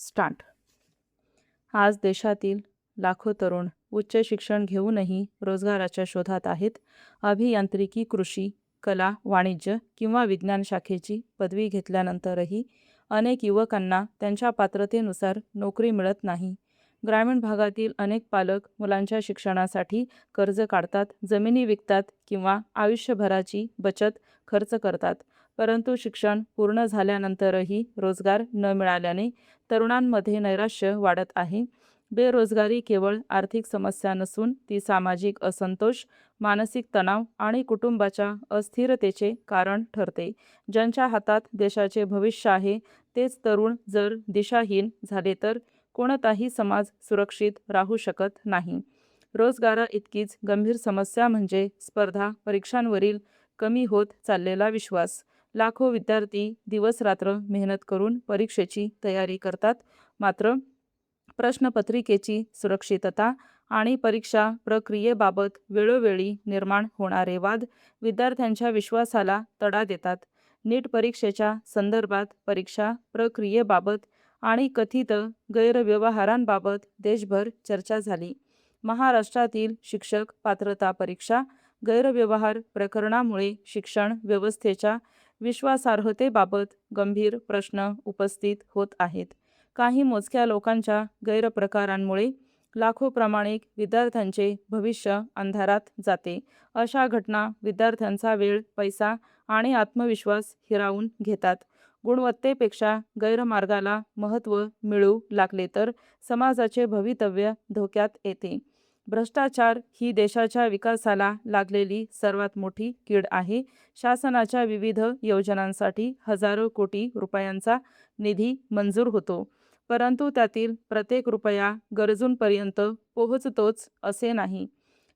Start. आज देशातील लाखो तरुण उच्च शिक्षण घेऊनही रोजगाराच्या शोधात आहेत. अभियांत्रिकी, कृषी, कला, वाणिज्य किंवा विज्ञान शाखेची पदवी घेतल्यानंतरही अनेक युवकांना त्यांच्या पात्रतेनुसार नोकरी मिळत नाही. ग्रामीण भागातील अनेक पालक मुलांच्या शिक्षणासाठी कर्ज काढतात, जमिनी विकतात किंवा आयुष्यभराची बचत खर्च करतात. परंतु शिक्षण पूर्ण झाल्यानंतरही रोजगार न मिळाल्याने तरुणांमध्ये नैराश्य वाढत आहे. बेरोजगारी केवळ आर्थिक समस्या नसून ती सामाजिक असंतोष, मानसिक तणाव आणि कुटुंबाच्या अस्थिरतेचे कारण ठरते. ज्यांच्या हातात देशाचे भविष्य आहे तेच तरुण जर दिशाहीन झाले तर कोणताही समाज सुरक्षित राहू शकत नाही. रोजगाराइतकीच गंभीर समस्या म्हणजे स्पर्धा परीक्षांवरील कमी होत चाललेला विश्वास. लाखो विद्यार्थी दिवसरात्र मेहनत करून परीक्षेची तयारी करतात, मात्र प्रश्नपत्रिकेची सुरक्षितता आणि परीक्षा प्रक्रियेबाबत वेळोवेळी निर्माण होणारे वाद विद्यार्थ्यांच्या विश्वासाला तडा देतात. नीट परीक्षेच्या संदर्भात परीक्षा प्रक्रियेबाबत आणि कथित गैरव्यवहारांबाबत देशभर चर्चा झाली. महाराष्ट्रातील शिक्षक पात्रता परीक्षा गैरव्यवहार प्रकरणामुळे शिक्षण व्यवस्थेच्या विश्वासार्हतेबाबत गंभीर प्रश्न उपस्थित होत आहेत. काही मोजक्या लोकांच्या गैरप्रकारांमुळे लाखो प्रामाणिक विद्यार्थ्यांचे भविष्य अंधारात जाते. अशा घटना विद्यार्थ्यांचा वेळ, पैसा आणि आत्मविश्वास हिरावून घेतात. गुणवत्तेपेक्षा गैरमार्गाला महत्त्व मिळू लागले तर समाजाचे भवितव्य धोक्यात येते. भ्रष्टाचार ही देशाच्या विकासाला लागलेली सर्वात मोठी कीड आहे. शासनाच्या विविध योजनांसाठी हजारो कोटी रुपयांचा निधी मंजूर होतो, परंतु त्यातील प्रत्येक रुपया गरजूंपर्यंत पोहोचतोच असे नाही.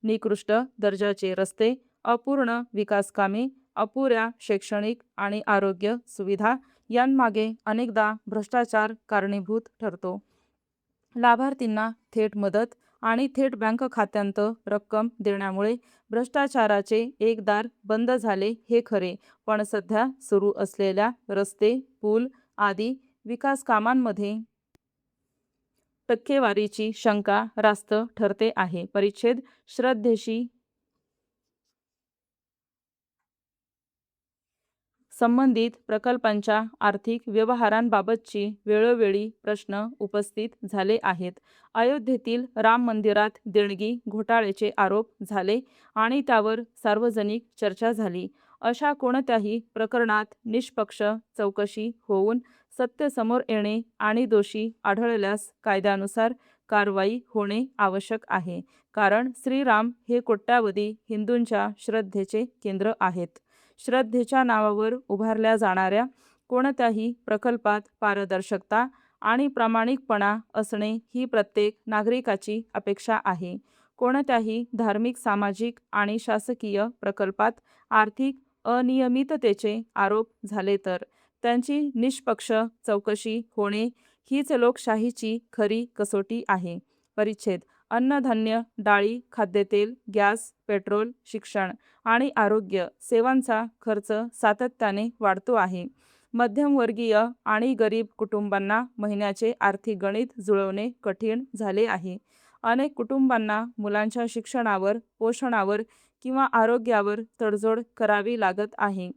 निकृष्ट दर्जाचे रस्ते, अपूर्ण विकासकामे, अपुऱ्या शैक्षणिक आणि आरोग्य सुविधा यांमागे अनेकदा भ्रष्टाचार कारणीभूत ठरतो. लाभार्थींना थेट मदत आणि थेट बँक खात्यांत रक्कम देण्यामुळे भ्रष्टाचाराचे एक दार बंद झाले हे खरे, पण सध्या सुरू असलेल्या रस्ते, पूल आदी विकास कामांमध्ये टक्केवारीची शंका रास्त ठरते आहे. परिच्छेद श्रद्धेशी संबंधित प्रकल्पांच्या आर्थिक व्यवहारांबाबतची वेळोवेळी प्रश्न उपस्थित झाले आहेत. अयोध्येतील राम मंदिरात देणगी घोटाळ्याचे आरोप झाले आणि त्यावर सार्वजनिक चर्चा झाली. अशा कोणत्याही प्रकरणात निष्पक्ष चौकशी होऊन सत्य समोर येणे आणि दोषी आढळल्यास कायद्यानुसार कारवाई होणे आवश्यक आहे. कारण श्रीराम हे कोट्यावधी हिंदूंच्या श्रद्धेचे केंद्र आहेत. श्रद्धेच्या नावावर उभारल्या जाणाऱ्या कोणत्याही प्रकल्पात पारदर्शकता आणि प्रामाणिकपणा असणे ही प्रत्येक नागरिकाची अपेक्षा आहे. कोणत्याही धार्मिक, सामाजिक आणि शासकीय प्रकल्पात आर्थिक अनियमिततेचे आरोप झाले तर त्यांची निष्पक्ष चौकशी होणे हीच लोकशाहीची खरी कसोटी आहे. परिच्छेद अन्नधान्य, डाळी, खाद्यतेल, गॅस, पेट्रोल, शिक्षण आणि आरोग्य सेवांचा खर्च सातत्याने वाढतो आहे. मध्यमवर्गीय आणि गरीब कुटुंबांना महिन्याचे आर्थिक गणित जुळवणे कठीण झाले आहे. अनेक कुटुंबांना मुलांच्या शिक्षणावर, पोषणावर किंवा आरोग्यावर तडजोड करावी लागत आहे.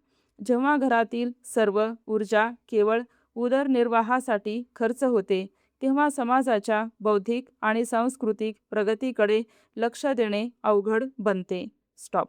जेव्हा घरातील सर्व ऊर्जा केवळ उदरनिर्वाहासाठी खर्च होते, तेव्हा समाजाच्या बौद्धिक आणि सांस्कृतिक प्रगतीकडे लक्ष देणे अवघड बनते. स्टॉप.